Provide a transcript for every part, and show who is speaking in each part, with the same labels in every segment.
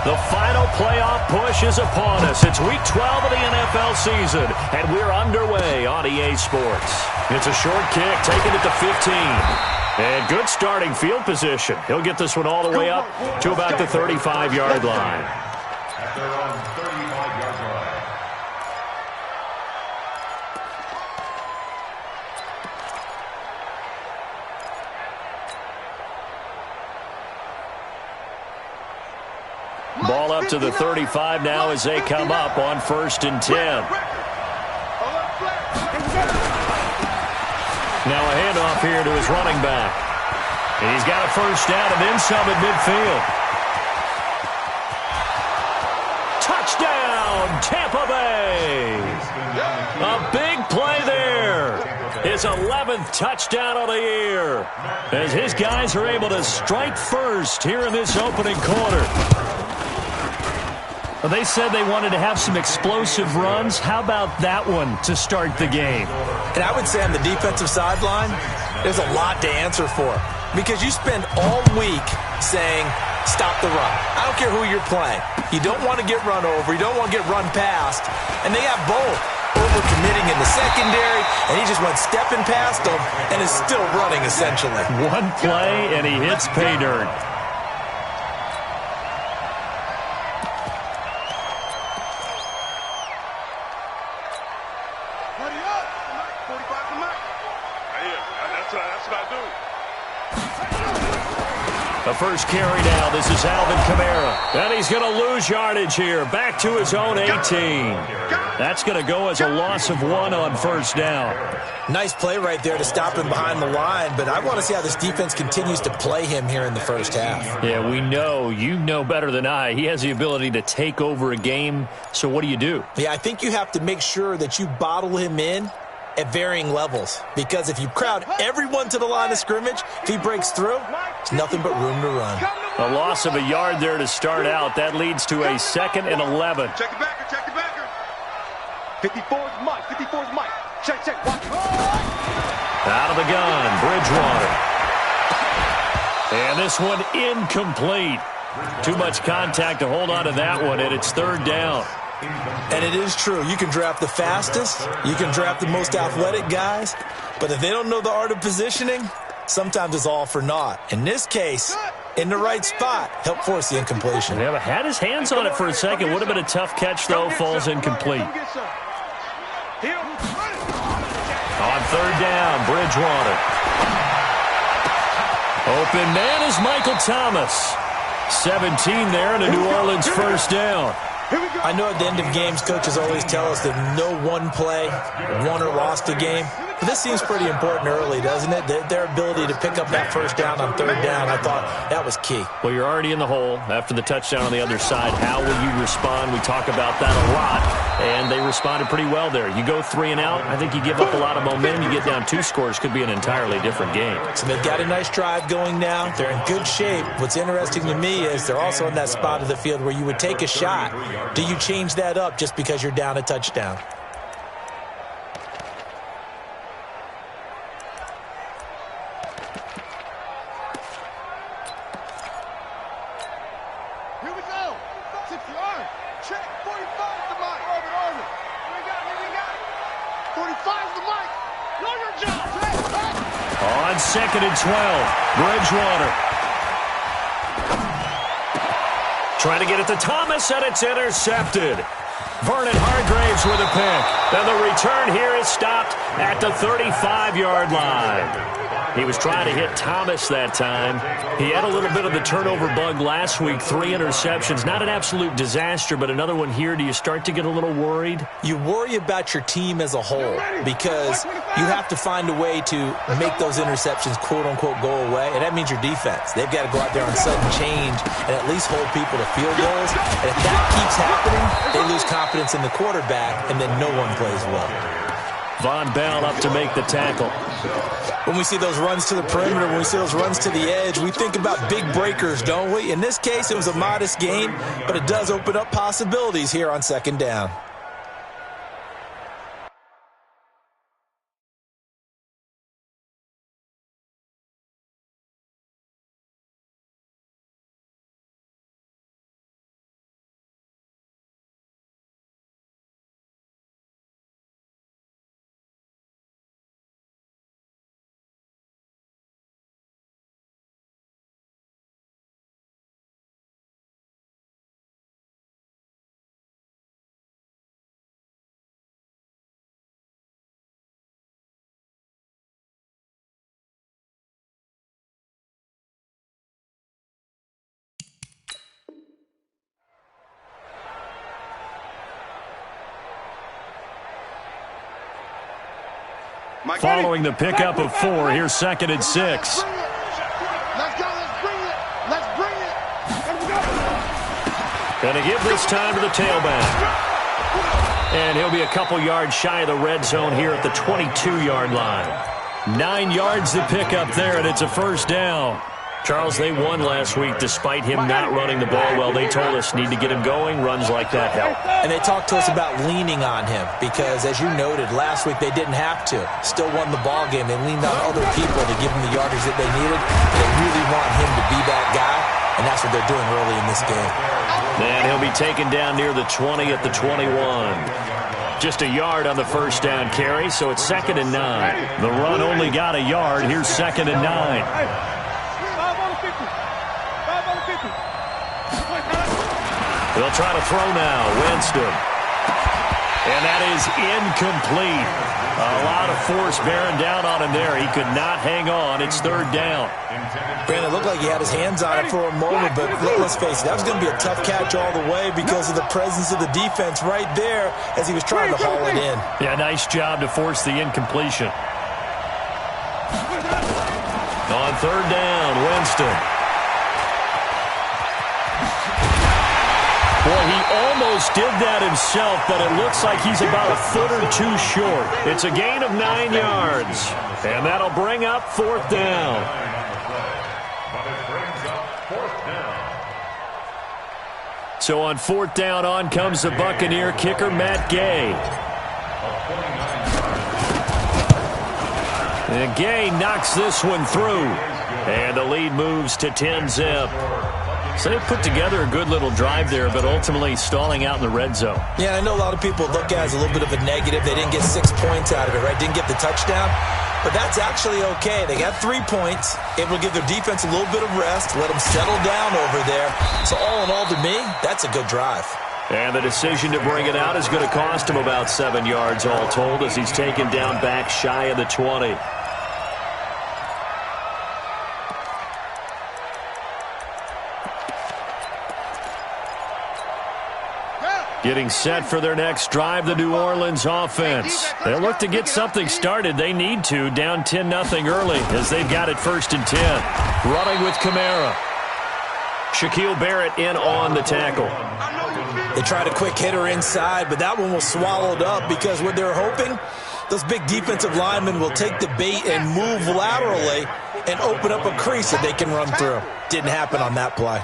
Speaker 1: The final playoff push is upon us. It's Week 12 of the NFL season, and we're underway on EA Sports. It's a short kick, taking it to 15. And good starting field position. He'll get this one all the way up to about the 35-yard line.
Speaker 2: At their own 35-yard line.
Speaker 1: Ball up to the 35 now as they come up on 1st and 10. Now a handoff here to his running back. And he's got a first down and then some at midfield. Touchdown, Tampa Bay. A big play there. His 11th touchdown of the year. As his guys are able to strike first here in this opening quarter. Well, they said they wanted to have some explosive runs. How about that one to start the game?
Speaker 3: And I would say on the defensive sideline, there's a lot to answer for. Because you spend all week saying, stop the run. I don't care who you're playing. You don't want to get run over. You don't want to get run past. And they have both. Over-committing in the secondary, and he just went stepping past them and is still running, essentially.
Speaker 1: One play, and he hits pay dirt. The first carry now. This is Alvin Kamara. And he's going to lose yardage here. Back to his own 18. That's going to go as a loss of 1 on 1st down.
Speaker 3: Nice play right there to stop him behind the line, but I want to see how this defense continues to play him here in the first half.
Speaker 1: Yeah, we know. You know better than I. He has the ability to take over a game. So what do you do?
Speaker 3: Yeah, I think you have to make sure that you bottle him in at varying levels, because if you crowd everyone to the line of scrimmage, if he breaks through, it's nothing but room to run.
Speaker 1: A loss of a yard there to start out. That leads to a 2nd and 11.
Speaker 4: Check the backer, check the backer. 54's Mike, 54's Mike. Check, watch.
Speaker 1: Out of the gun, Bridgewater. And this one incomplete. Too much contact to hold on to that one, and it's 3rd down.
Speaker 3: And it is true. You can draft the fastest. You can draft the most athletic guys. But if they don't know the art of positioning, sometimes it's all for naught. In this case, in the right spot, help force the incompletion.
Speaker 1: Yeah, but had his hands on it for a second. Would have been a tough catch, though. Falls incomplete. On 3rd down, Bridgewater. Open man is Michael Thomas. 17 there and a New Orleans first down.
Speaker 3: I know at the end of games, coaches always tell us that no one play won or lost a game. But this seems pretty important early, doesn't it? Their ability to pick up that first down on 3rd down, I thought that was key.
Speaker 1: Well, you're already in the hole after the touchdown on the other side. How will you respond? We talk about that a lot, and they responded pretty well there. You go 3 and out, I think you give up a lot of momentum. You get down 2 scores, could be an entirely different game.
Speaker 3: So they've got a nice drive going now. They're in good shape. What's interesting to me is they're also in that spot of the field where you would take a shot. Do you change that up just because you're down a touchdown?
Speaker 1: On 2nd and 12, Bridgewater. Trying to get it to Thomas, and it's intercepted. Vernon Hargraves with a pick. And the return here is stopped at the 35-yard line. He was trying to hit Thomas that time. He had a little bit of the turnover bug last week, 3 interceptions. Not an absolute disaster, but another one here. Do you start to get a little worried?
Speaker 3: You worry about your team as a whole because you have to find a way to make those interceptions, quote-unquote, go away, and that means your defense. They've got to go out there on sudden change and at least hold people to field goals. And if that keeps happening, they lose confidence in the quarterback, and then no one plays well.
Speaker 1: Von Bell up to make the tackle.
Speaker 3: When we see those runs to the perimeter, when we see those runs to the edge, we think about big breakers, don't we? In this case, it was a modest gain, but it does open up possibilities here on 2nd down.
Speaker 1: Following the pickup of 4, here's 2nd and 6.
Speaker 5: Let's go. Let's bring it. Let's bring it. Let's go.
Speaker 1: Going to give this time to the tailback. And he'll be a couple yards shy of the red zone here at the 22-yard line. 9 yards to pick up there, and it's a first down. Charles, they won last week despite him not running the ball well. They told us need to get him going. Runs like that help.
Speaker 3: And they talked to us about leaning on him because, as you noted, last week they didn't have to. Still won the ball game. They leaned on other people to give him the yardage that they needed. They really want him to be that guy, and that's what they're doing early in this game.
Speaker 1: And he'll be taken down near the 20 at the 21. Just a yard on the first down carry, so it's 2nd and 9. The run only got a yard. Here's 2nd and 9. They'll try to throw now. Winston. And that is incomplete. A lot of force bearing down on him there. He could not hang on. It's 3rd down.
Speaker 3: Brandon, it looked like he had his hands on it for a moment, but let's face it, that was going to be a tough catch all the way because of the presence of the defense right there as he was trying to haul it in.
Speaker 1: Yeah, nice job to force the incompletion. On 3rd down, Winston. Boy, he almost did that himself, but it looks like he's about a foot or 2 short. It's a gain of 9 yards, and that'll bring up 4th down. So on 4th down, on comes the Buccaneer kicker, Matt Gay. And Gay knocks this one through, and the lead moves to 10-zip. So they put together a good little drive there, but ultimately stalling out in the red zone.
Speaker 3: Yeah, I know a lot of people look at it as a little bit of a negative. They didn't get 6 points out of it, right? Didn't get the touchdown. But that's actually okay. They got 3 points, able to give their defense a little bit of rest, let them settle down over there. So all in all, to me, that's a good drive.
Speaker 1: And the decision to bring it out is going to cost him about 7 yards all told as he's taken down back shy of the 20. Getting set for their next drive, the New Orleans offense. They'll look to get something started. They need to, down 10-0 early as they've got it 1st and 10. Running with Kamara. Shaquille Barrett in on the tackle.
Speaker 3: They tried a quick hitter inside, but that one was swallowed up because what they're hoping, those big defensive linemen will take the bait and move laterally and open up a crease that they can run through. Didn't happen on that play.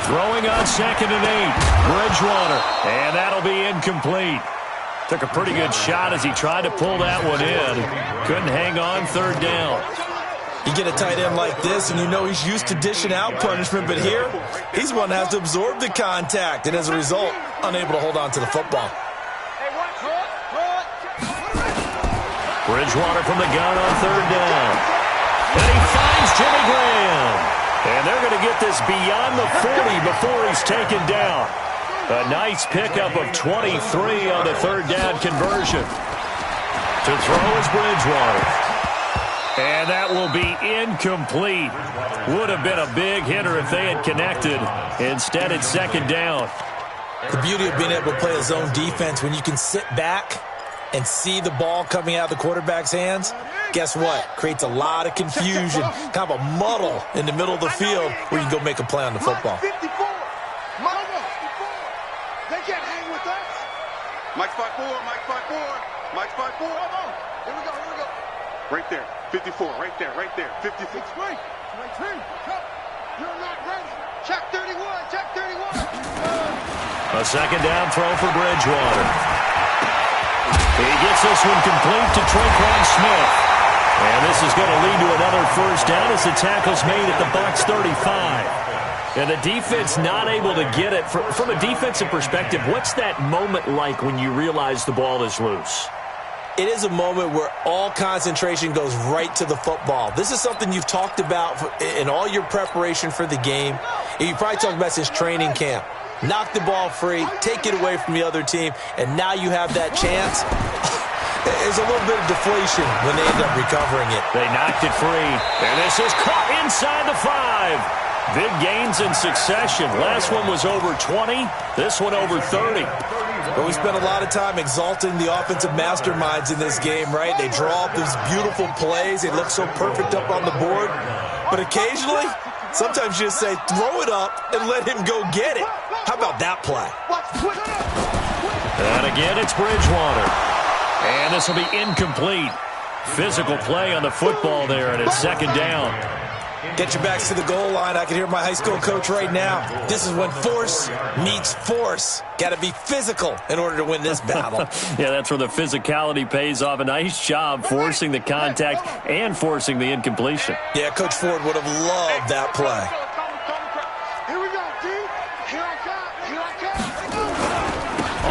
Speaker 1: Throwing on 2nd and 8. Bridgewater. And that'll be incomplete. Took a pretty good shot as he tried to pull that one in. Couldn't hang on. 3rd down.
Speaker 3: You get a tight end like this, and you know he's used to dishing out punishment, but here, he's one that has to absorb the contact, and as a result, unable to hold on to the football.
Speaker 1: Bridgewater from the gun on 3rd down. And he finds Jimmy Graham. And they're going to get this beyond the 40 before he's taken down. A nice pickup of 23 on the 3rd down conversion. To throw is Bridgewater. And that will be incomplete. Would have been a big hitter if they had connected. Instead, it's 2nd down.
Speaker 3: The beauty of being able to play a zone defense when you can sit back and see the ball coming out of the quarterback's hands, guess what? Creates a lot of confusion, kind of a muddle in the middle of the field where you can go make a play on the football.
Speaker 5: They can't hang with us.
Speaker 4: Mike 5-4, Mike 5-4, Mike 5-4.
Speaker 5: Here we go.
Speaker 4: Right there, 54, right there, 56.
Speaker 5: Wait. You're not ready. Check 31.
Speaker 1: A 2nd down throw for Bridgewater. He gets this one complete to Traquan Smith. And this is going to lead to another 1st down as the tackle's made at the Bucs 35. And the defense not able to get it. From a defensive perspective, what's that moment like when you realize the ball is loose?
Speaker 3: It is a moment where all concentration goes right to the football. This is something you've talked about in all your preparation for the game. And you probably talked about since training camp. Knock the ball free, take it away from the other team, and now you have that chance. There's a little bit of deflation when they end up recovering it.
Speaker 1: They knocked it free, and this is caught inside the 5. Big gains in succession. Last one was over 20. This one over 30.
Speaker 3: But we spent a lot of time exalting the offensive masterminds in this game, right? They draw up these beautiful plays. They look so perfect up on the board. But occasionally, sometimes you just say, throw it up and let him go get it. How about that play?
Speaker 1: And again, it's Bridgewater. And this will be incomplete. Physical play on the football there, and it's second down.
Speaker 3: Get your backs to the goal line. I can hear my high school coach right now. This is when force meets force. Got to be physical in order to win this battle.
Speaker 1: Yeah, that's where the physicality pays off. A nice job forcing the contact and forcing the incompletion.
Speaker 3: Yeah, Coach Ford would have loved that play.
Speaker 5: Here we go, D. Here I come.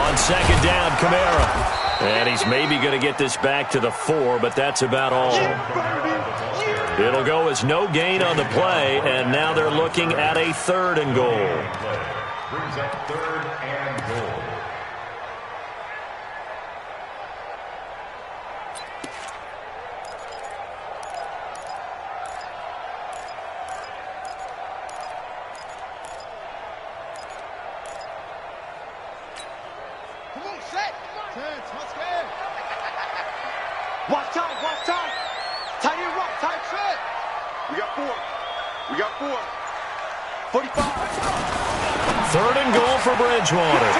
Speaker 1: On second down, Kamara. And he's maybe going to get this back to the 4, but that's about all. It'll go as no gain on the play, and now they're looking at a 3rd and goal.
Speaker 2: Brings up 3rd and goal.
Speaker 5: Come on, set. Let's go. Watch time, watch time. Tight end rock, tight set. We got 4. We got 4. 45.
Speaker 1: 3rd and goal for Bridgewater.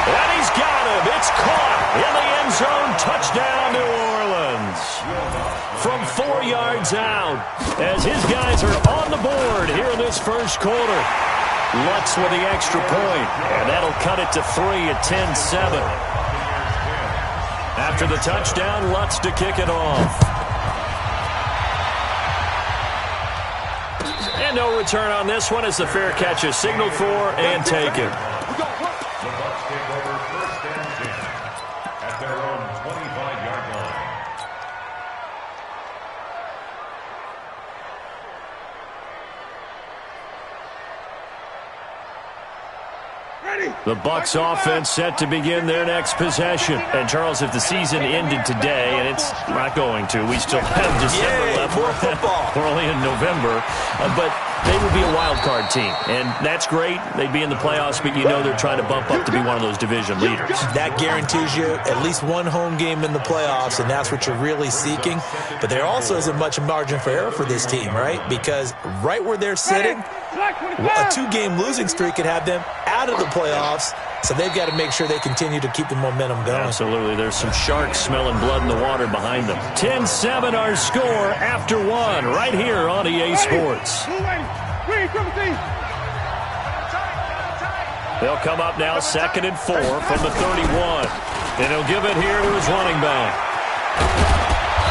Speaker 1: And he's got him. It's caught in the end zone. Touchdown, New Orleans. From 4 yards out, as his guys are on the board here in this first quarter. Lutz with the extra point, and that'll cut it to 3 at 10-7. After the touchdown, Lutz to kick it off. And no return on this one as the fair catch is signaled for and taken.
Speaker 2: The Bucs take over 1st and 10 at their own 25-yard line.
Speaker 1: The Bucs offense set to begin their next possession. And, Charles, if the season ended today, and it's not going to, we still have December left.
Speaker 3: More football.
Speaker 1: We're only in November. But they would be a wild card team. And that's great. They'd be in the playoffs, but you know they're trying to bump up to be one of those division leaders.
Speaker 3: That guarantees you at least one home game in the playoffs, and that's what you're really seeking. But there also isn't much margin for error for this team, right? Because right where they're sitting, a 2-game losing streak could have them out of the playoffs, so they've got to make sure they continue to keep the momentum going.
Speaker 1: Absolutely. There's some sharks smelling blood in the water behind them. 10-7 our score after 1 right here on EA Sports. They'll come up now 2nd and 4 from the 31. And he'll give it here to his running back.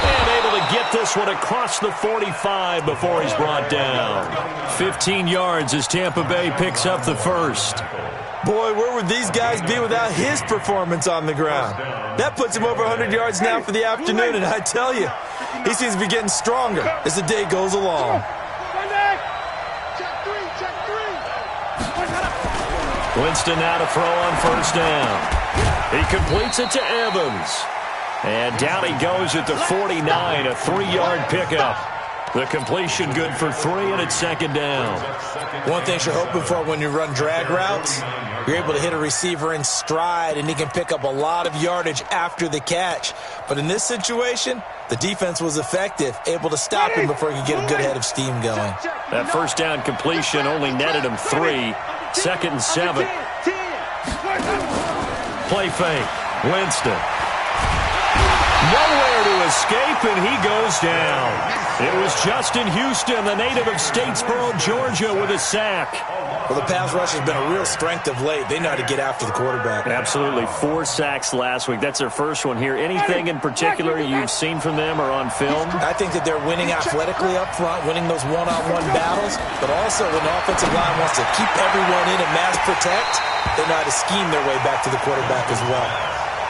Speaker 1: And able to get this one across the 45 before he's brought down. 15 yards as Tampa Bay picks up the first.
Speaker 3: Boy, where would these guys be without his performance on the ground? That puts him over 100 yards now for the afternoon, and I tell you, he seems to be getting stronger as the day goes along.
Speaker 1: Winston now to throw on 1st down. He completes it to Evans. And down he goes at the 49, a 3-yard pickup. The completion good for 3, and it's 2nd down.
Speaker 3: One thing you're hoping for when you run drag routes, you're able to hit a receiver in stride, and he can pick up a lot of yardage after the catch. But in this situation, the defense was effective, able to stop him before he could get a good head of steam going.
Speaker 1: That 1st down completion only netted him 3. 2nd and 7. Play fake. Winston. Nowhere to escape, and he goes down. It was Justin Houston, the native of Statesboro, Georgia, with a sack.
Speaker 3: Well, the pass rush has been a real strength of late. They know how to get after the quarterback.
Speaker 1: Absolutely. 4 sacks last week. That's their first one here. Anything in particular you've seen from them or on film?
Speaker 3: I think that they're winning athletically up front, winning those one-on-one battles, but also when the offensive line wants to keep everyone in and mass protect, they know how to scheme their way back to the quarterback as well.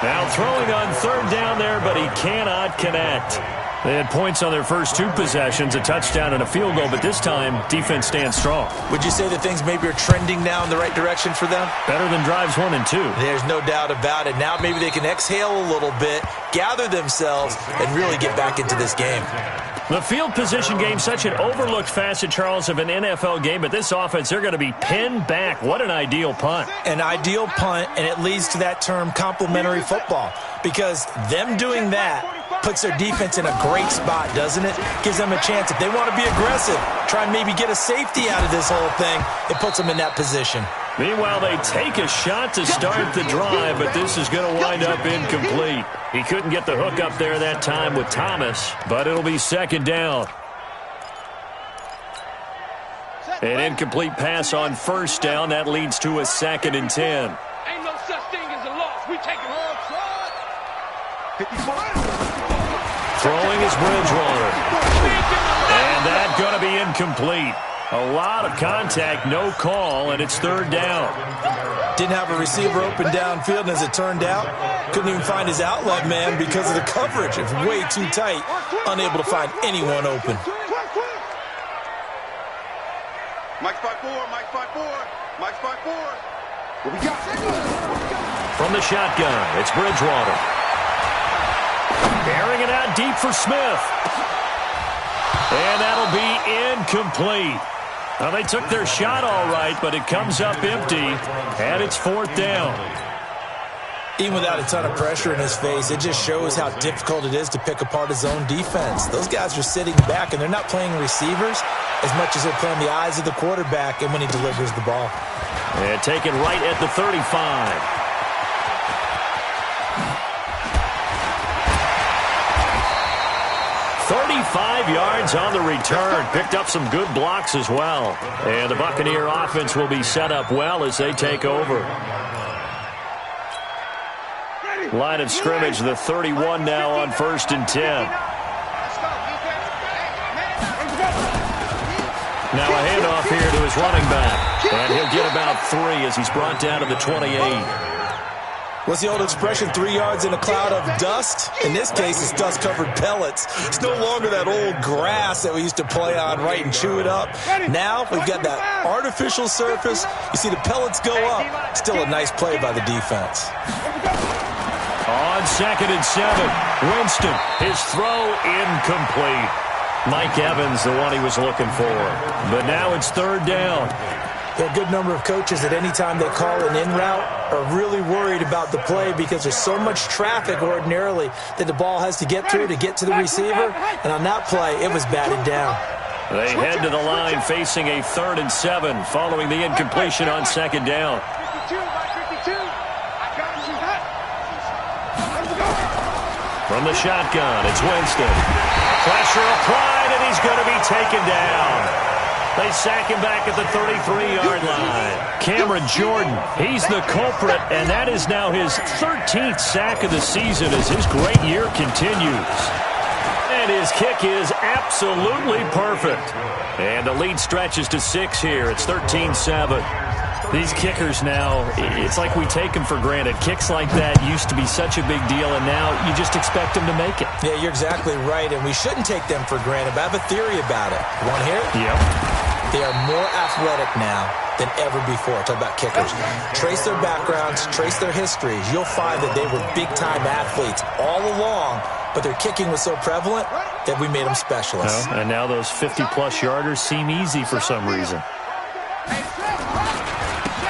Speaker 1: Now throwing on 3rd down there, but he cannot connect. They had points on their first 2 possessions, a touchdown and a field goal, but this time, defense stands strong.
Speaker 3: Would you say that things maybe are trending now in the right direction for them?
Speaker 1: Better than drives 1 and 2.
Speaker 3: There's no doubt about it. Now maybe they can exhale a little bit, gather themselves, and really get back into this game.
Speaker 1: The field position game, such an overlooked facet, Charles, of an NFL game, but this offense, they're going to be pinned back. What an ideal punt.
Speaker 3: An ideal punt, and it leads to that term complementary football, because them doing that puts their defense in a great spot, doesn't it? Gives them a chance. If they want to be aggressive, try and maybe get a safety out of this whole thing, it puts them in that position.
Speaker 1: Meanwhile, they take a shot to start the drive, but this is going to wind up incomplete. He couldn't get the hook up there that time with Thomas, but it'll be second down. An incomplete pass on first down. That leads to a 2nd and 10.
Speaker 4: Ain't no such thing as a loss. We take it all.
Speaker 1: Throwing is Bridgewater. And that's going to be incomplete. A lot of contact, no call, and it's 3rd down.
Speaker 3: Didn't have a receiver open downfield, and as it turned out, couldn't even find his outlet man because of the coverage. It's way too tight, unable to find anyone open.
Speaker 5: Mike's 5-4, Mike's 5-4, Mike's 5-4. What we got?
Speaker 1: From the shotgun, it's Bridgewater. Airing it out deep for Smith. And that'll be incomplete. Well, they took their shot all right, but it comes up empty, and it's 4th down.
Speaker 3: Even without a ton of pressure in his face, it just shows how difficult it is to pick apart his own defense. Those guys are sitting back, and they're not playing receivers as much as they're playing the eyes of the quarterback and when he delivers the ball.
Speaker 1: And taken right at the 35. 35 yards on the return. Picked up some good blocks as well. And the Buccaneer offense will be set up well as they take over. Line of scrimmage, the 31 now on 1st and 10. Now a handoff here to his running back. And he'll get about 3 as he's brought down to the 28.
Speaker 3: What's the old expression, 3 yards in a cloud of dust? In this case, it's dust-covered pellets. It's no longer that old grass that we used to play on, right, and chew it up. Now we've got that artificial surface. You see the pellets go up. Still a nice play by the defense.
Speaker 1: On 2nd and 7, Winston, his throw incomplete. Mike Evans, the one he was looking for. But now it's 3rd down.
Speaker 3: There are a good number of coaches at any time they call an in route are really worried about the play because there's so much traffic ordinarily that the ball has to get through to get to the receiver. And on that play, it was batted down.
Speaker 1: They head to the line facing a 3rd and 7 following the incompletion on 2nd down. From the shotgun, it's Winston. Pressure applied, and he's going to be taken down. They sack him back at the 33-yard line. Cameron Jordan, he's the culprit, and that is now his 13th sack of the season as his great year continues. And his kick is absolutely perfect. And the lead stretches to 6 here. It's 13-7. These kickers now, it's like we take them for granted. Kicks like that used to be such a big deal, and now you just expect them to make it.
Speaker 3: Yeah, you're exactly right, and we shouldn't take them for granted, but I have a theory about it. You want to hear it?
Speaker 1: Yep.
Speaker 3: They are more athletic now than ever before. Talk about kickers. Trace their backgrounds, trace their histories. You'll find that they were big-time athletes all along, but their kicking was so prevalent that we made them specialists.
Speaker 1: And now those 50-plus yarders seem easy for some reason.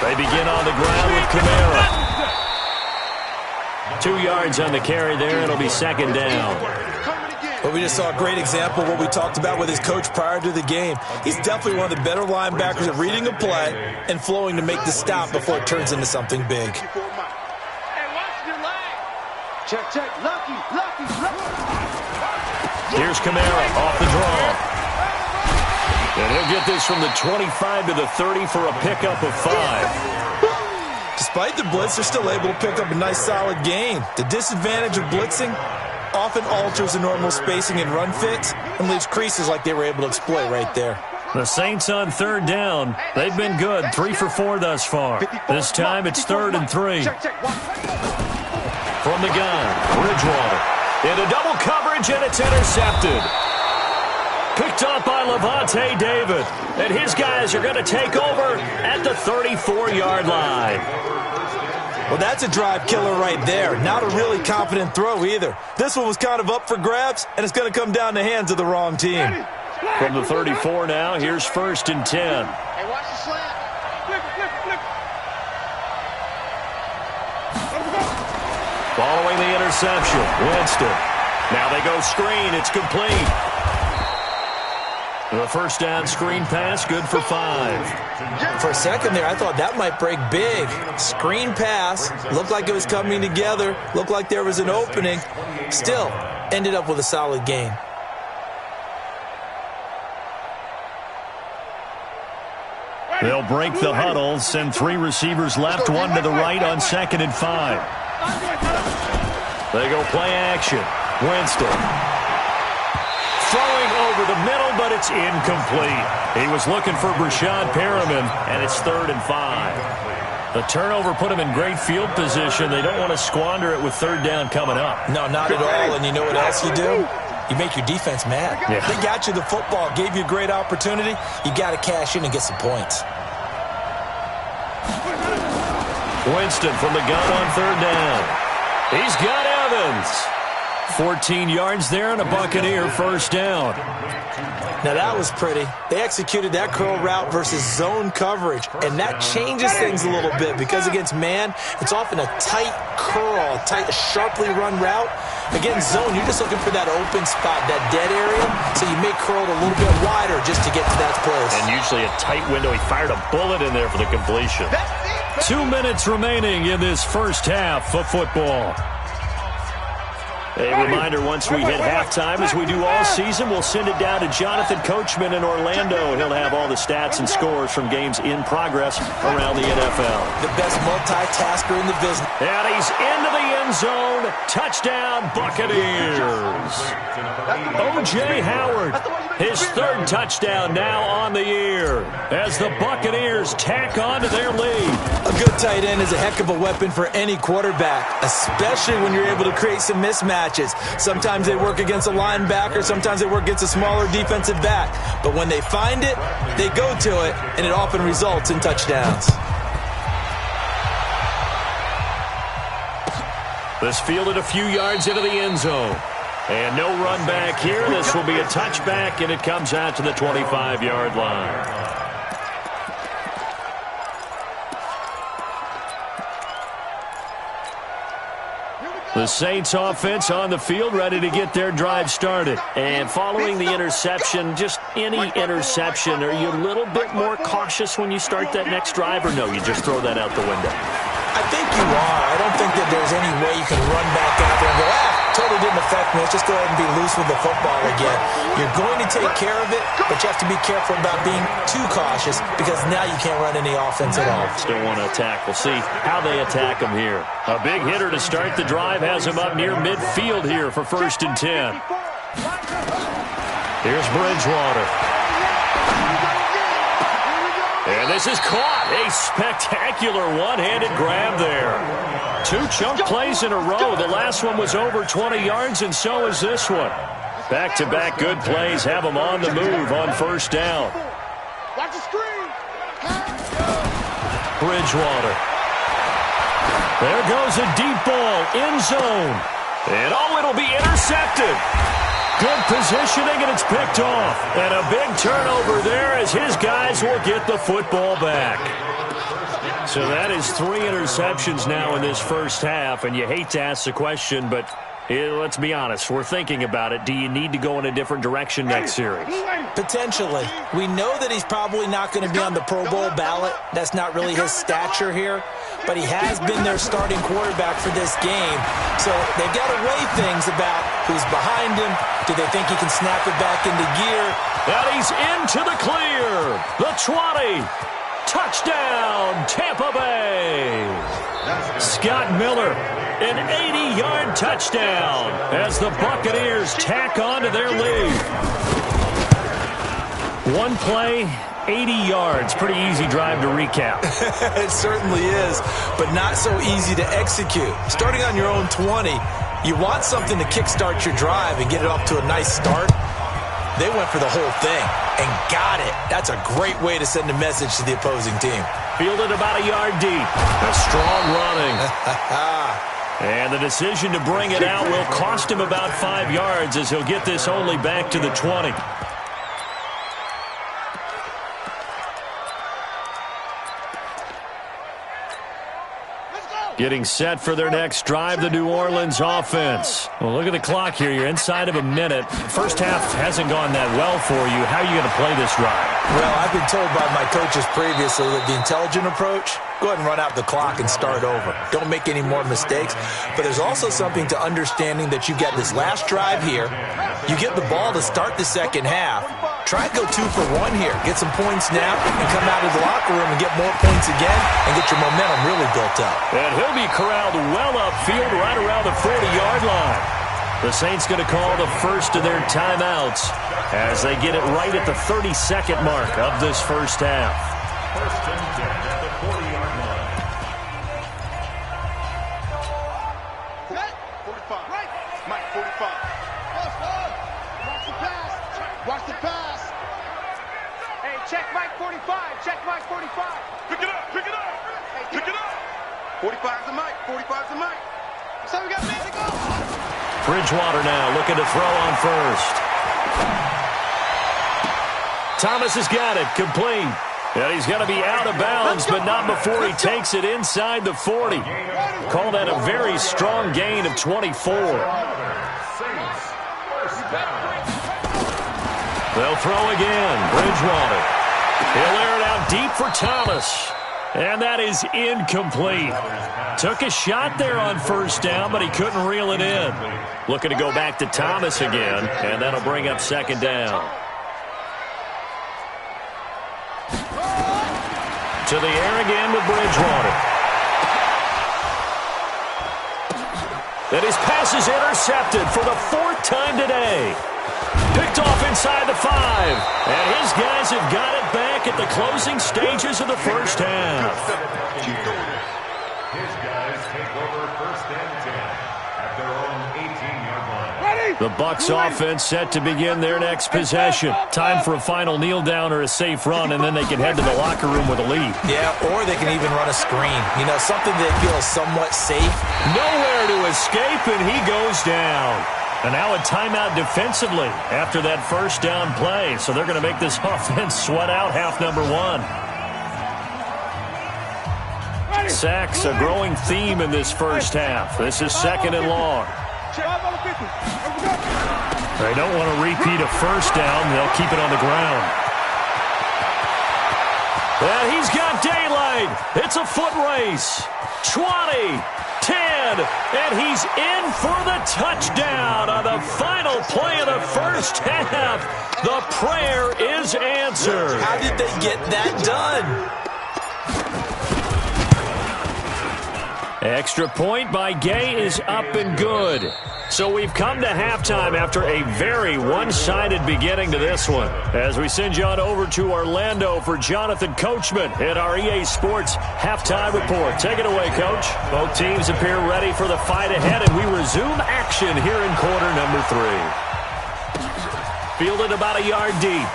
Speaker 1: They begin on the ground with Kamara. 2 yards on the carry there. It'll be 2nd down.
Speaker 3: Well, we just saw a great example of what we talked about with his coach prior to the game. He's definitely one of the better linebackers at reading a play and flowing to make the stop before it turns into something big.
Speaker 4: Check, check. Lucky.
Speaker 1: Here's Kamara off the draw. And he'll get this from the 25 to the 30 for a pickup of 5.
Speaker 3: Despite the blitz, they're still able to pick up a nice solid gain. The disadvantage of blitzing often alters the normal spacing and run fits and leaves creases like they were able to exploit right there.
Speaker 1: The Saints on 3rd down. They've been good, 3 for 4 thus far. This time it's 3rd and 3. From the gun, Bridgewater. Into double coverage, and it's intercepted. Picked up by Levante David. And his guys are going to take over at the 34-yard line.
Speaker 3: Well, that's a drive killer right there. Not a really confident throw either. This one was kind of up for grabs, and it's going to come down the hands of the wrong team.
Speaker 1: From the 34 now, here's 1st and 10.
Speaker 5: Hey, watch the slant.
Speaker 1: Following the interception, Winston. Now they go screen. It's complete. The first down screen pass, good for 5.
Speaker 3: For a second there, I thought that might break big. Screen pass. Looked like it was coming together. Looked like there was an opening. Still, ended up with a solid gain.
Speaker 1: They'll break the huddle, send 3 receivers left, 1 to the right on 2nd and 5. They go play action. Winston. Throwing over the middle, but it's incomplete. He was looking for Brashad Perriman, and it's 3rd and 5. The turnover put him in great field position. They don't want to squander it with 3rd down coming up.
Speaker 3: No, not at all. And you know what else you do? You make your defense mad.
Speaker 1: Yeah.
Speaker 3: They got you the football, gave you a great opportunity. You got to cash in and get some points.
Speaker 1: Winston from the gun on 3rd down. He's got Evans. 14 yards there and a Buccaneer first down.
Speaker 3: Now that was pretty. They executed that curl route versus zone coverage, and that changes things a little bit because against man, it's often a tight curl, tight, sharply run route. Against zone, you're just looking for that open spot, that dead area, so you may curl it a little bit wider just to get to that place.
Speaker 1: And usually a tight window. He fired a bullet in there for the completion. 2 minutes remaining in this first half of football. A reminder, once we hit halftime, as we do all season, we'll send it down to Jonathan Coachman in Orlando. He'll have all the stats and scores from games in progress around the NFL.
Speaker 3: The best multitasker in the business.
Speaker 1: And he's into the end zone. Touchdown, Buccaneers. O.J. Howard, his 3rd touchdown now on the year as the Buccaneers tack on to their lead.
Speaker 3: A good tight end is a heck of a weapon for any quarterback, especially when you're able to create some mismatches. Sometimes they work against a linebacker, sometimes they work against a smaller defensive back. But when they find it, they go to it, and it often results in touchdowns.
Speaker 1: This fielded a few yards into the end zone. And no run back here. This will be a touchback, and it comes out to the 25-yard line. The Saints offense on the field, ready to get their drive started. And following the interception, just any interception, are you a little bit more cautious when you start that next drive, or no, you just throw that out the window?
Speaker 3: I think you are. I don't think that there's any way you can run back out there and go, totally didn't affect me. Let's just go ahead and be loose with the football again. You're going to take care of it, but you have to be careful about being too cautious because now you can't run any offense at all.
Speaker 1: Still want to attack. We'll see how they attack him here. A big hitter to start the drive has him up near midfield here for 1st and 10. Here's Bridgewater. And this is caught. A spectacular one-handed grab there. 2 chunk plays in a row. The last one was over 20 yards, and so is this one. Back-to-back good plays have them on the move on 1st down.
Speaker 5: Watch the screen.
Speaker 1: Bridgewater. There goes a deep ball, end zone. And it'll be intercepted. Good positioning, and it's picked off. And a big turnover there as his guys will get the football back. So that is 3 interceptions now in this first half, and you hate to ask the question, but let's be honest. We're thinking about it. Do you need to go in a different direction next series?
Speaker 3: Potentially. We know that he's probably not going to be on the Pro Bowl ballot. That's not really his stature here. But he has been their starting quarterback for this game. So they've got to weigh things about who's behind him. Do they think he can snap it back into gear?
Speaker 1: And he's into the clear. The 20. Touchdown, Tampa Bay. Scott Miller, an 80-yard touchdown as the Buccaneers tack on to their lead. One play, 80 yards. Pretty easy drive to recap.
Speaker 3: It certainly is, but not so easy to execute. Starting on your own 20, you want something to kickstart your drive and get it off to a nice start. They went for the whole thing and got it. That's a great way to send a message to the opposing team.
Speaker 1: Fielded about a yard deep. That's strong running. And the decision to bring it out will cost him about 5 yards as he'll get this only back to the 20. Getting set for their next drive, the New Orleans offense. Well, look at the clock here. You're inside of a minute. First half hasn't gone that well for you. How are you going to play this drive?
Speaker 3: Well, I've been told by my coaches previously that the intelligent approach, go ahead and run out the clock and start over. Don't make any more mistakes. But there's also something to understanding that you get this last drive here. You get the ball to start the second half. Try to go 2 for 1 here. Get some points now and come out of the locker room and get more points again and get your momentum really built up.
Speaker 1: And he'll be corralled well upfield right around the 40-yard line. The Saints going to call the first of their timeouts as they get it right at the 32nd mark of this first half.
Speaker 2: First and 10 at the 40-yard line.
Speaker 5: Set. 45. Right. Mike, 45. Watch the pass. Watch the pass.
Speaker 4: Hey, check Mike 45. Check Mike 45.
Speaker 5: Pick it up. Pick it up. Pick it up. 45's the Mike. 45's the Mike.
Speaker 4: So we got man to go.
Speaker 1: Bridgewater now looking to throw on first. Thomas has got it, complete. And he's going to be out of bounds, but not before he takes it inside the 40. Call that a very strong gain of 24. They'll throw again. Bridgewater. He'll air it out deep for Thomas. And that is incomplete. Took a shot there on first down, but he couldn't reel it in. Looking to go back to Thomas again, and that'll bring up second down. To the air again with Bridgewater. And his pass is intercepted for the 4th time today. Picked off inside the 5. And his guys have got it back at the closing stages of the first half.
Speaker 2: His guys take over first and 10 at their own 18-yard line.
Speaker 1: The Bucs offense set to begin their next possession. Time for a final kneel down or a safe run, and then they can head to the locker room with a lead.
Speaker 3: Yeah, or they can even run a screen. You know, something they feel is somewhat safe.
Speaker 1: Nowhere to escape, and he goes down. And now a timeout defensively after that first down play. So they're going to make this offense sweat out half number 1. Sacks, a growing theme in this first half. This is second and long. They don't want to repeat a first down. They'll keep it on the ground. And he's got daylight. It's a foot race. 20. 10, and he's in for the touchdown on the final play of the first half. The prayer is answered.
Speaker 3: How did they get that done?
Speaker 1: Extra point by Gay is up and good. So we've come to halftime after a very one-sided beginning to this one. As we send you on over to Orlando for Jonathan Coachman at our EA Sports Halftime Report. Take it away, Coach. Both teams appear ready for the fight ahead, and we resume action here in quarter number 3. Fielded about a yard deep.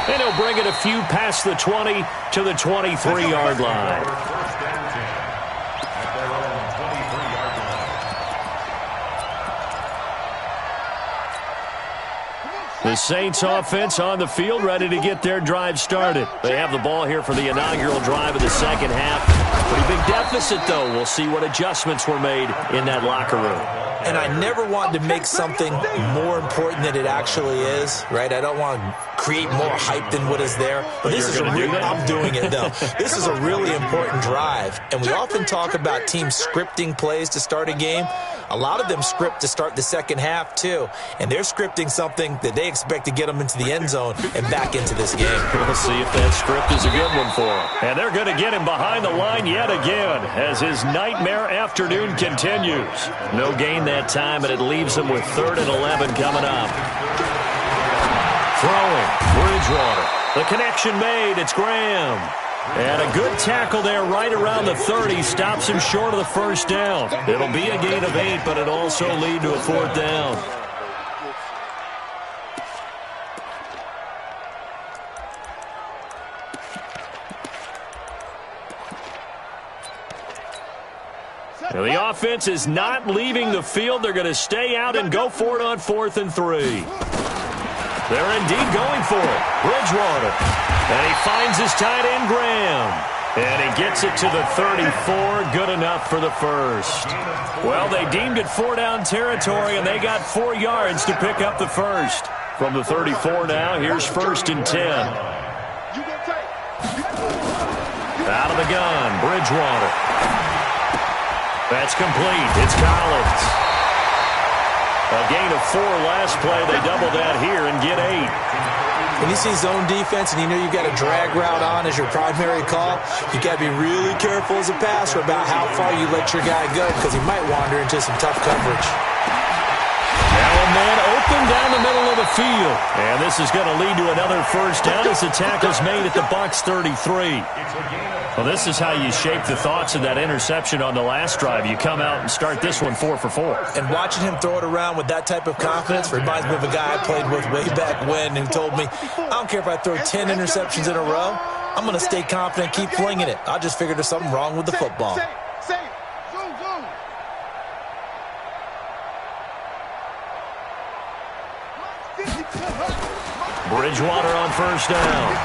Speaker 1: And he'll bring it a few past the 20 to the 23-yard line. The Saints offense on the field, ready to get their drive started. They have the ball here for the inaugural drive of the second half. Pretty big deficit, though. We'll see what adjustments were made in that locker room.
Speaker 3: And I never want to make something more important than it actually is, right? I don't want to create more hype than what is there. But this is I'm doing it, though. This is a really important drive. And we often talk about teams scripting plays to start a game. A lot of them script to start the second half, too. And they're scripting something that they expect to get them into the end zone and back into this game.
Speaker 1: We'll see if that script is a good one for them. And they're going to get him behind the line yet again as his nightmare afternoon continues. No gain that time, and it leaves him with 3rd and 11 coming up. Throwing, Bridgewater. The connection made. It's Graham. And a good tackle there right around the 30 stops him short of the first down. It'll be a gain of 8, but it'll also lead to a 4th down. offense is not leaving the field. They're going to stay out and go for it on 4th and 3. They're indeed going for it. Bridgewater. And he finds his tight end, Graham. And he gets it to the 34. Good enough for the first. Well, they deemed it 4-down territory, and they got 4 yards to pick up the first. From the 34 now, here's 1st and 10. Out of the gun, Bridgewater. That's complete. It's Collins. A gain of 4 last play. They double that here and get 8.
Speaker 3: When you see zone defense and you know you've got a drag route on as your primary call, you got to be really careful as a passer about how far you let your guy go because he might wander into some tough coverage.
Speaker 1: Now a man open down the middle of the field. And this is going to lead to another first down as the tackle's made at the Bucs 33. Well, this is how you shape the thoughts of that interception on the last drive. You come out and start this one 4 for 4.
Speaker 3: And watching him throw it around with that type of confidence reminds me of a guy I played with way back when who told me, I don't care if I throw 10 interceptions in a row, I'm going to stay confident, keep flinging it. I just figured there's something wrong with the football.
Speaker 1: Bridgewater on first down.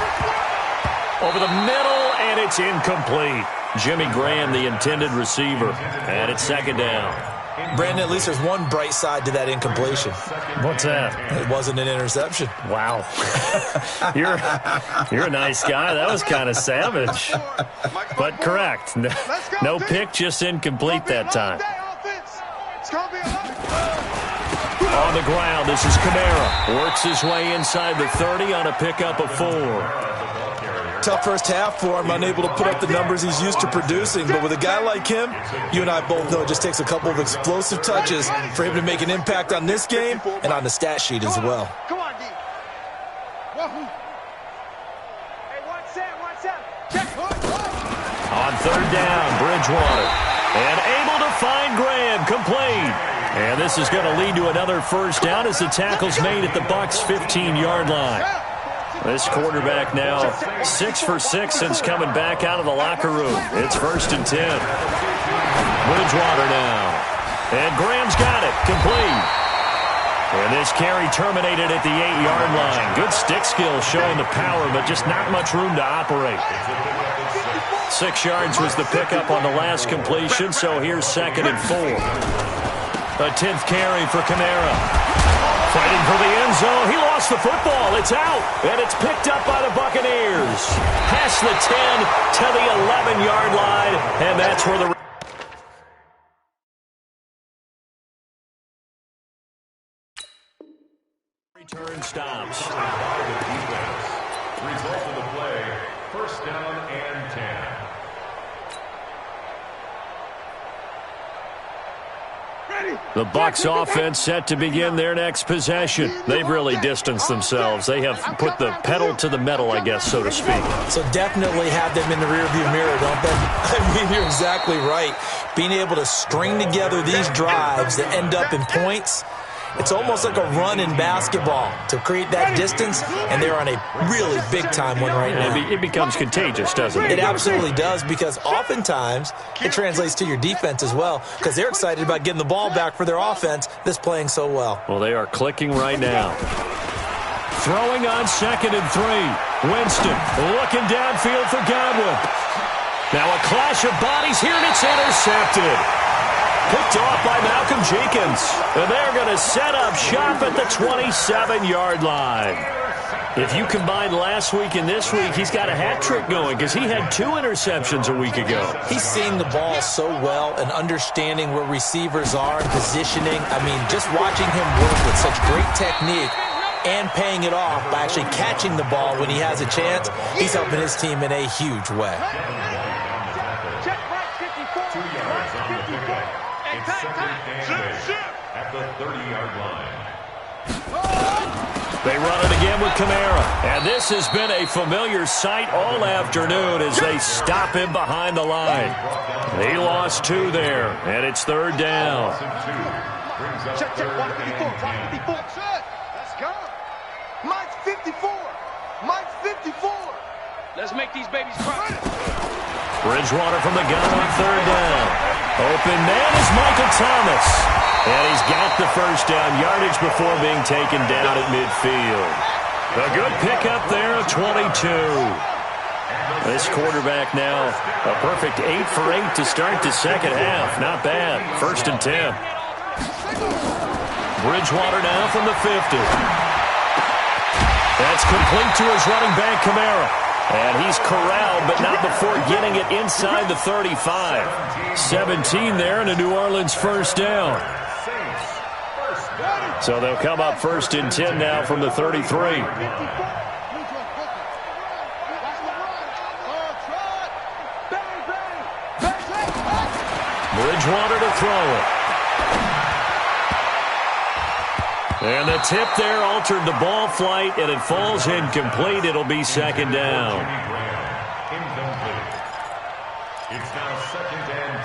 Speaker 1: Over the middle, and it's incomplete. Jimmy Graham, the intended receiver, and it's 2nd down.
Speaker 3: Brandon, at least there's one bright side to that incompletion.
Speaker 1: What's that?
Speaker 3: It wasn't an interception.
Speaker 1: Wow. You're a nice guy. That was kind of savage. But correct. No pick, just incomplete that time. On the ground, this is Kamara. Works his way inside the 30 on a pickup of 4.
Speaker 3: Tough first half for him, unable to put up the numbers he's used to producing. But with a guy like him, you and I both know it just takes a couple of explosive touches for him to make an impact on this game and on the stat sheet as well.
Speaker 5: Come on, D. Hey, watch that.
Speaker 1: On 3rd down, Bridgewater. And able to find Graham, complete. And this is going to lead to another first down as the tackle's made at the Bucs' 15-yard line. This quarterback now 6 for 6 since coming back out of the locker room. It's 1st and 10. Bridgewater now. And Graham's got it. Complete. And this carry terminated at the 8-yard line. Good stick skill showing the power, but just not much room to operate. 6 yards was the pickup on the last completion, so here's 2nd and 4. A 10th carry for Kamara. Fighting for the end zone. He lost the football. It's out. And it's picked up by the Buccaneers. Past the 10 to the 11-yard line. And that's where the return stops.
Speaker 2: Result of the play, 1st down and 10.
Speaker 1: The Bucs offense set to begin their next possession. They've really distanced themselves. They have put the pedal to the metal, I guess, so to speak.
Speaker 3: So definitely have them in the rearview mirror, don't they? I mean, you're exactly right. Being able to string together these drives that end up in points, it's almost like a run in basketball to create that distance, and they're on a really big-time one right now.
Speaker 1: It becomes contagious, doesn't it?
Speaker 3: It absolutely does, because oftentimes it translates to your defense as well, because they're excited about getting the ball back for their offense that's playing so well.
Speaker 1: Well, they are clicking right now. Throwing on 2nd and 3. Winston looking downfield for Godwin. Now a clash of bodies here, and it's intercepted. Picked off by Malcolm Jenkins. And they're going to set up shop at the 27-yard line. If you combine last week and this week, he's got a hat trick going because he had 2 interceptions a week ago.
Speaker 3: He's seeing the ball so well and understanding where receivers are and positioning. I mean, just watching him work with such great technique and paying it off by actually catching the ball when he has a chance, he's helping his team in a huge way.
Speaker 2: 2 yards on the pickup. It's 2nd and 8 at the 30-yard line.
Speaker 1: They run it again with Kamara. And this has been a familiar sight all afternoon as they stop him behind the line. He lost 2 there, and it's 3rd down.
Speaker 5: Check, 154. Let's go. Mike's 54. Mike's 54.
Speaker 6: Let's make these babies cry.
Speaker 1: Bridgewater from the gun on third down. Open man is Michael Thomas. And he's got the first down yardage before being taken down at midfield. A good pickup there of 22. This quarterback now a perfect 8 for 8 to start the second half. Not bad. 1st and 10. Bridgewater now from the 50. That's complete to his running back, Kamara. And he's corralled, but not before getting it inside the 35. 17 there and a New Orleans first down. So they'll come up 1st and 10 now from the 33. Bridgewater to throw it. And the tip there altered the ball flight, and it falls incomplete. It'll be 2nd down.
Speaker 2: Incomplete. It's now 2nd and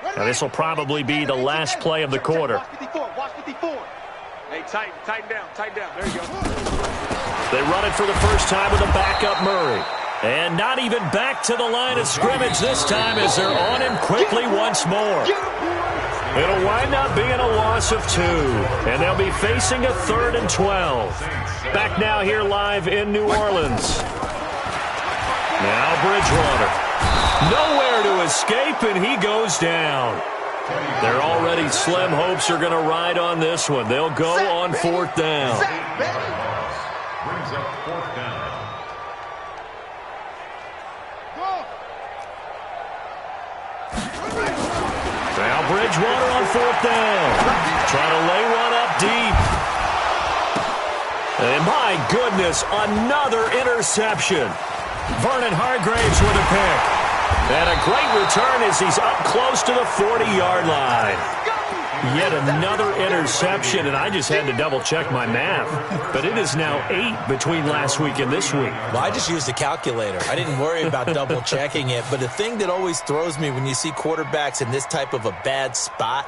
Speaker 2: 10.
Speaker 1: Now this will probably be the last play of the quarter.
Speaker 4: Watch 54. Hey, tighten down. There you go.
Speaker 1: They run it for the first time with a backup Murray. And not even back to the line of scrimmage this time as they're on him quickly once more. It'll wind up being a loss of 2. And they'll be facing a 3rd and 12. Back now here live in New Orleans. Now Bridgewater. Nowhere to escape, and he goes down. Their already slim hopes are going to ride on this one. They'll go on 4th down.
Speaker 2: Brings up 4th down.
Speaker 1: Now Bridgewater on 4th down. Trying to lay one up deep. And my goodness, another interception. Vernon Hargreaves with a pick. And a great return as he's up close to the 40-yard line. Yet another interception, and I just had to double-check my math. But it is now 8 between last week and this week.
Speaker 3: Well, I just used a calculator. I didn't worry about double-checking it. But the thing that always throws me when you see quarterbacks in this type of a bad spot,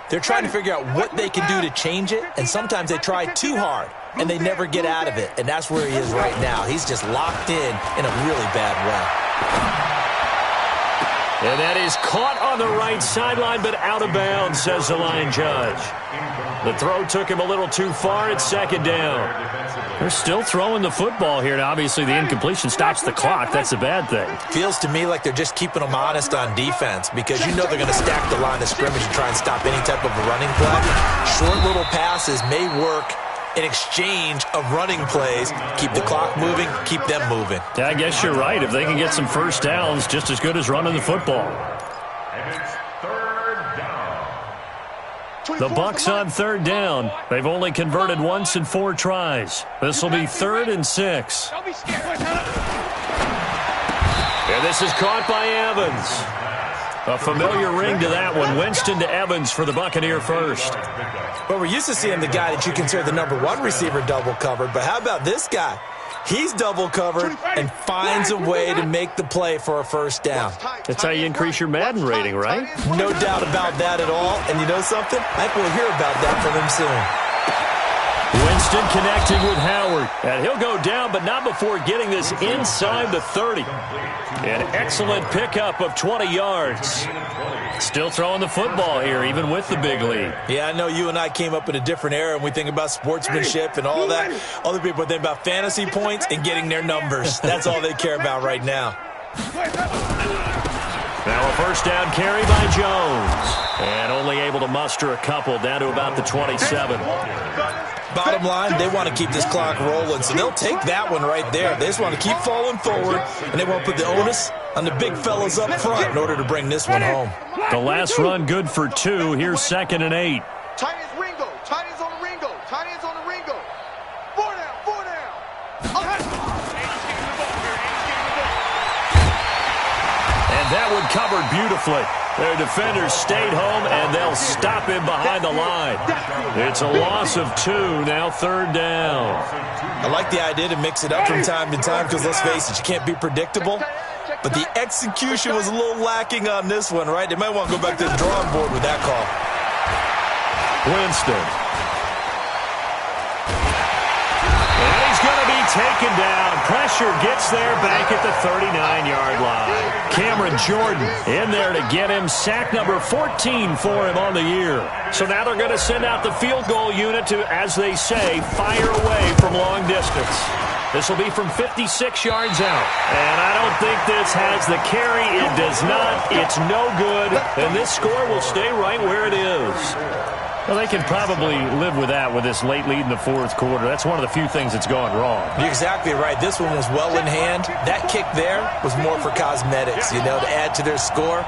Speaker 3: they're trying to figure out what they can do to change it, and sometimes they try too hard, and they never get out of it. And that's where he is right now. He's just locked in a really bad way.
Speaker 1: And that is caught on the right sideline, but out of bounds, says the line judge. The throw took him a little too far. It's 2nd down. They're still throwing the football here, and obviously the incompletion stops the clock. That's a bad thing.
Speaker 3: Feels to me like they're just keeping them honest on defense because you know they're going to stack the line of scrimmage and try and stop any type of a running play. Short little passes may work in exchange of running plays. Keep the clock moving, keep them moving.
Speaker 1: Yeah, I guess you're right. If they can get some first downs, just as good as running the football.
Speaker 2: And it's 3rd down.
Speaker 1: The Bucs on 3rd down. They've only converted once in 4 tries. This will be 3rd and 6.
Speaker 4: Don't be scared.
Speaker 1: And this is caught by Evans. A familiar ring to that one. Winston to Evans for the Buccaneer first.
Speaker 3: But we're used to seeing the guy that you consider the #1 receiver double covered. But how about this guy? He's double covered and finds a way to make the play for a first down.
Speaker 1: That's how you increase your Madden rating, right?
Speaker 3: No doubt about that at all. And you know something? I think we'll hear about that from him soon.
Speaker 1: Winston connecting with Howard. And he'll go down, but not before getting this inside the 30. An excellent pickup of 20 yards. Still throwing the football here, even with the big lead.
Speaker 3: Yeah, I know you and I came up in a different era, and we think about sportsmanship and all that. Other people think about fantasy points and getting their numbers. That's all they care about right now.
Speaker 1: Now a first down carry by Jones. And only able to muster a couple down to about the 27.
Speaker 3: Bottom line, they want to keep this clock rolling, so they'll take that one right there. They just want to keep falling forward, and they want to put the onus on the big fellas up front in order to bring this one home.
Speaker 1: The last run good for 2. Here's 2nd and 8.
Speaker 5: Tight ends Ringo. Tight ends on the Ringo. Tight ends on the Ringo. 4 down. 4 down.
Speaker 1: And that one covered beautifully. Their defenders stayed home, and they'll stop him behind the line. It's a loss of 2, now 3rd down.
Speaker 3: I like the idea to mix it up from time to time because, let's face it, you can't be predictable. But the execution was a little lacking on this one, right? They might want to go back to the drawing board with that call.
Speaker 1: Winston. And he's going to be taken down. Pressure gets there back at the 39-yard line. Cameron Jordan in there to get him. Sack number 14 for him on the year. So now they're going to send out the field goal unit to, as they say, fire away from long distance. This will be from 56 yards out. And I don't think this has the carry. It does not. It's no good. And this score will stay right where it is. Well, they can probably live with that with this late lead in the fourth quarter. That's one of the few things that's gone wrong.
Speaker 3: You're exactly right. This one was well in hand. That kick there was more for cosmetics, to add to their score.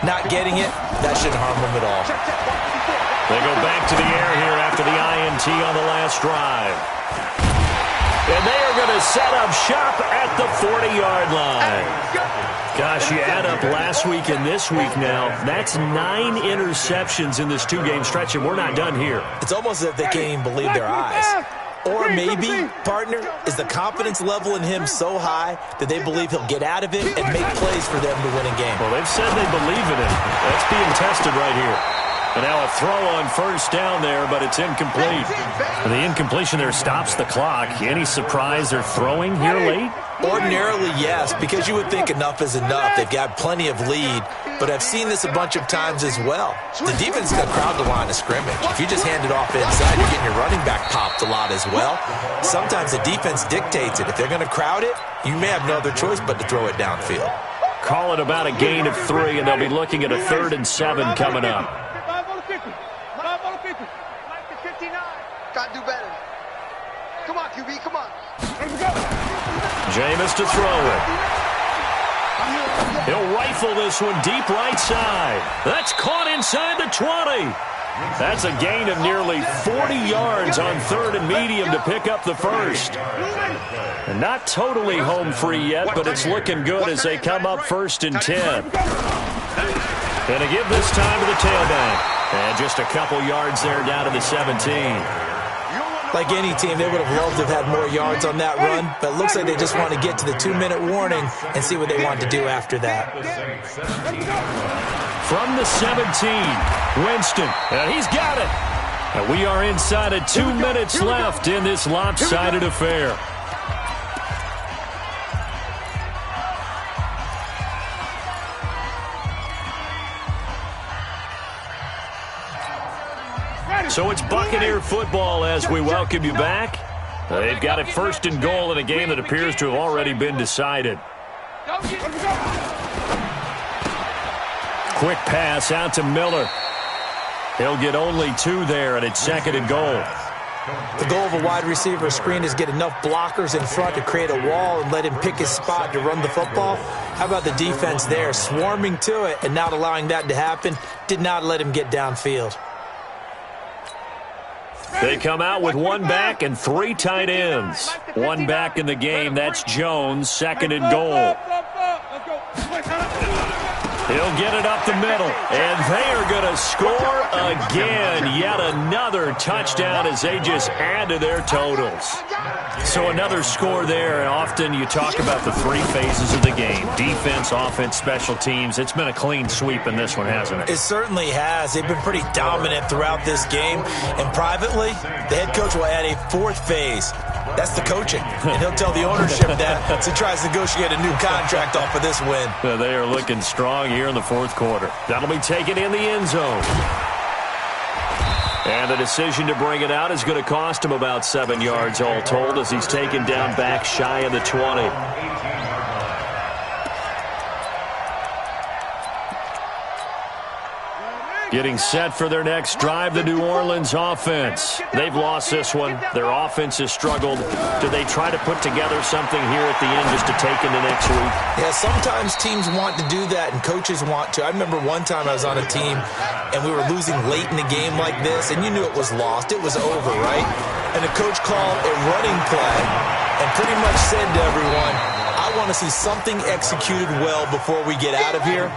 Speaker 3: Not getting it, that shouldn't harm them at all.
Speaker 1: They go back to the air here after the INT on the last drive. And they are going to set up shop at the 40-yard line. Gosh, you add up last week and this week now, that's 9 interceptions in this two-game stretch, and we're not done here.
Speaker 3: It's almost as if they can't even believe their eyes. Or maybe, partner, is the confidence level in him so high that they believe he'll get out of it and make plays for them to win a game.
Speaker 1: Well, they've said they believe in him. That's being tested right here. And now a throw on first down there, but it's incomplete. And the incompletion there stops the clock. Any surprise they're throwing here late?
Speaker 3: Ordinarily, yes, because you would think enough is enough. They've got plenty of lead, but I've seen this a bunch of times as well. The defense is going to crowd the line of scrimmage. If you just hand it off inside, you're getting your running back popped a lot as well. Sometimes the defense dictates it. If they're going to crowd it, you may have no other choice but to throw it downfield.
Speaker 1: Call it about a gain of 3, and they'll be looking at a 3rd and 7 coming up.
Speaker 5: Got to do better. Come on, QB, come on.
Speaker 1: Jameis to throw it. He'll rifle this one deep right side. That's caught inside the 20. That's a gain of nearly 40 yards on 3rd and medium to pick up the first. And not totally home free yet, but it's looking good as they come up 1st and 10. And to give this time to the tailback. And just a couple yards there down to the 17.
Speaker 3: Like any team, they would have loved to have had more yards on that run, but it looks like they just want to get to the 2-minute warning and see what they want to do after that.
Speaker 1: From the 17, Winston, and he's got it. And we are inside of 2 minutes left in this lopsided affair. So it's Buccaneer football as we welcome you back. They've got it 1st and goal in a game that appears to have already been decided. Quick pass out to Miller. He'll get only 2 there, and it's 2nd and goal.
Speaker 3: The goal of a wide receiver screen is get enough blockers in front to create a wall and let him pick his spot to run the football. How about the defense there, swarming to it and not allowing that to happen? Did not let him get downfield.
Speaker 1: They come out with 1 back and 3 tight ends. 1 back in the game, that's Jones, 2nd and goal. He'll get it up the middle, and they are going to score again. Yet another touchdown as they just add to their totals. So another score there. Often you talk about the 3 phases of the game: defense, offense, special teams. It's been a clean sweep in this one, hasn't it?
Speaker 3: It certainly has. They've been pretty dominant throughout this game. And privately, the head coach will add a 4th phase. That's the coaching. And he'll tell the ownership that as he tries to negotiate a new contract off of this win.
Speaker 1: They are looking strong here in the 4th quarter. That'll be taken in the end zone. And the decision to bring it out is going to cost him about 7 yards all told as he's taken down back shy of the 20. Getting set for their next drive, the New Orleans offense. They've lost this one. Their offense has struggled. Do they try to put together something here at the end just to take into next week?
Speaker 3: Yeah, sometimes teams want to do that and coaches want to. I remember one time I was on a team and we were losing late in the game like this, and you knew it was lost. It was over, right? And the coach called a running play and pretty much said to everyone, I want to see something executed well before we get out of here.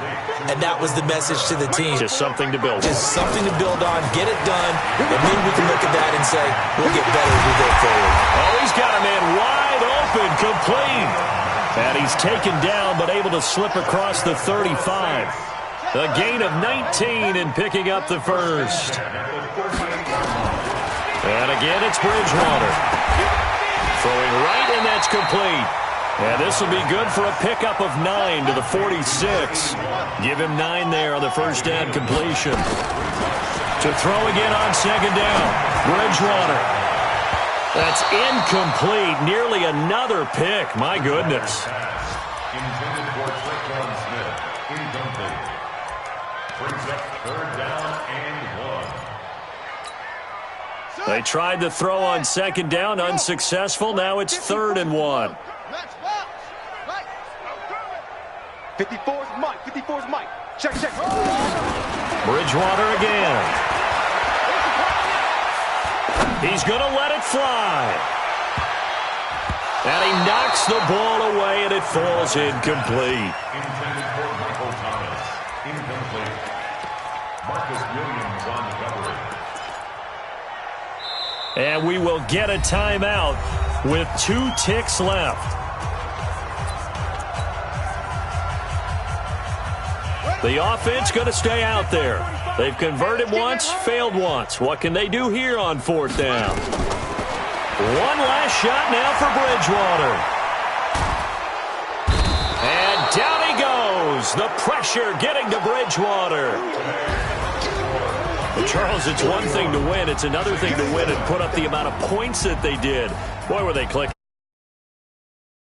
Speaker 3: And that was the message to the team.
Speaker 1: Just something to build on.
Speaker 3: Just something to build on, get it done, and maybe we can look at that and say, we'll get better as we go forward.
Speaker 1: Oh, he's got a man wide open, complete. And he's taken down, but able to slip across the 35. A gain of 19 in picking up the first. And again, it's Bridgewater. Throwing right, and that's complete. And this will be good for a pickup of 9 to the 46. Give him 9 there on the first down completion. To throw again on second down. Bridgewater. That's incomplete. Nearly another pick. My goodness.
Speaker 2: Intended for Traquan Smith. Incomplete. Brings up third down and 1.
Speaker 1: They tried to throw on second down. Unsuccessful. Now it's 3rd and 1.
Speaker 5: 54's Mike. 54's Mike. Check.
Speaker 1: Bridgewater again. He's going to let it fly. And he knocks the ball away, and it falls incomplete.
Speaker 2: Intended for Michael Thomas. Incomplete. Marcus Williams on the coverage.
Speaker 1: And we will get a timeout with 2 ticks left. The offense going to stay out there. They've converted once, failed once. What can they do here on 4th down? One last shot now for Bridgewater. And down he goes. The pressure getting to Bridgewater. Well, Charles, it's one thing to win. It's another thing to win and put up the amount of points that they did. Boy, were they clicking.